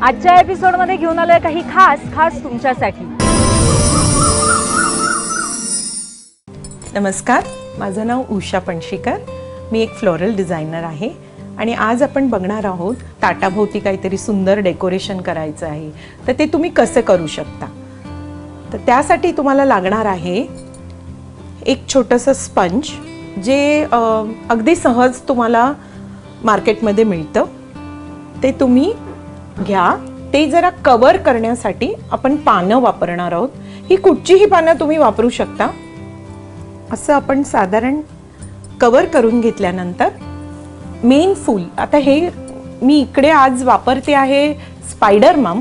आजच्या एपिसोडमध्ये घेऊन आलोय काही खास तुमच्यासाठी। नमस्कार, माझं नाव उषा पणशीकर, मी एक फ्लोरल डिझायनर आहे आणि आज आपण बघणार आहोत ताटाभोवती काहीतरी सुंदर डेकोरेशन करायचं आहे, तर ते तुम्ही कसं करू शकता। तर त्यासाठी तुम्हाला लागणार आहे एक छोटंसं स्पंज, जे अगदी सहज तुम्हाला मार्केटमध्ये मिळतं। ते तुम्ही घ्या। ते जरा कवर करण्यासाठी आपण पानं वापरणार आहोत। ही कुठचीही पानं तुम्ही वापरू शकता। असं आपण साधारण कवर करून घेतल्यानंतर मेन फूल, आता हे मी इकडे आज वापरते आहे स्पायडर मम,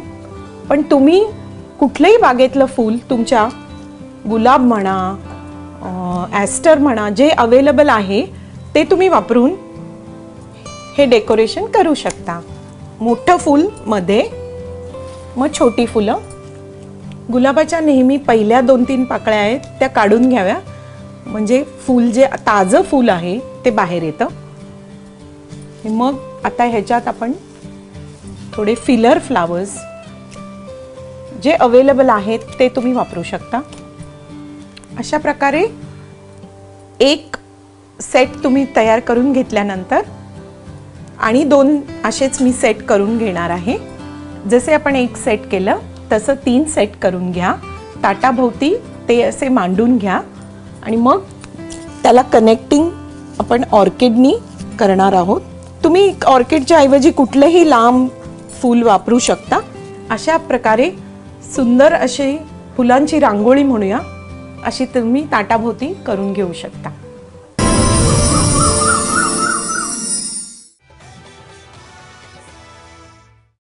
पण तुम्ही कुठलंही बागेतलं फूल, तुमच्या गुलाब म्हणा, ॲस्टर म्हणा, जे अवेलेबल आहे ते तुम्ही वापरून हे डेकोरेशन करू शकता। मोठं फूल मध्ये, मग छोटी फुलं। गुलाबाच्या नेहमी पहिल्या 2-3 पाकळ्या आहेत त्या काढून घ्याव्या, म्हणजे फूल जे ताजं फूल आहे ते बाहेर येतं। मग आता ह्याच्यात आपण थोडे फिलर फ्लावर्स जे अवेलेबल आहेत ते तुम्ही वापरू शकता। अशा प्रकारे एक सेट तुम्ही तयार करून घेतल्यानंतर आणि 2 असेच मी सेट करून घेणार आहे। जसे आपण एक सेट केलं तसं 3 सेट करून घ्या। ताटाभोवती ते असे मांडून घ्या आणि मग त्याला कनेक्टिंग आपण ऑर्किडनी करणार आहोत। तुम्ही ऑर्किडच्या ऐवजी कुठलेही लांब फूल वापरू शकता। अशा प्रकारे सुंदर अशी फुलांची रांगोळी म्हणूया, अशी तुम्ही ताटाभोवती करून घेऊ शकता।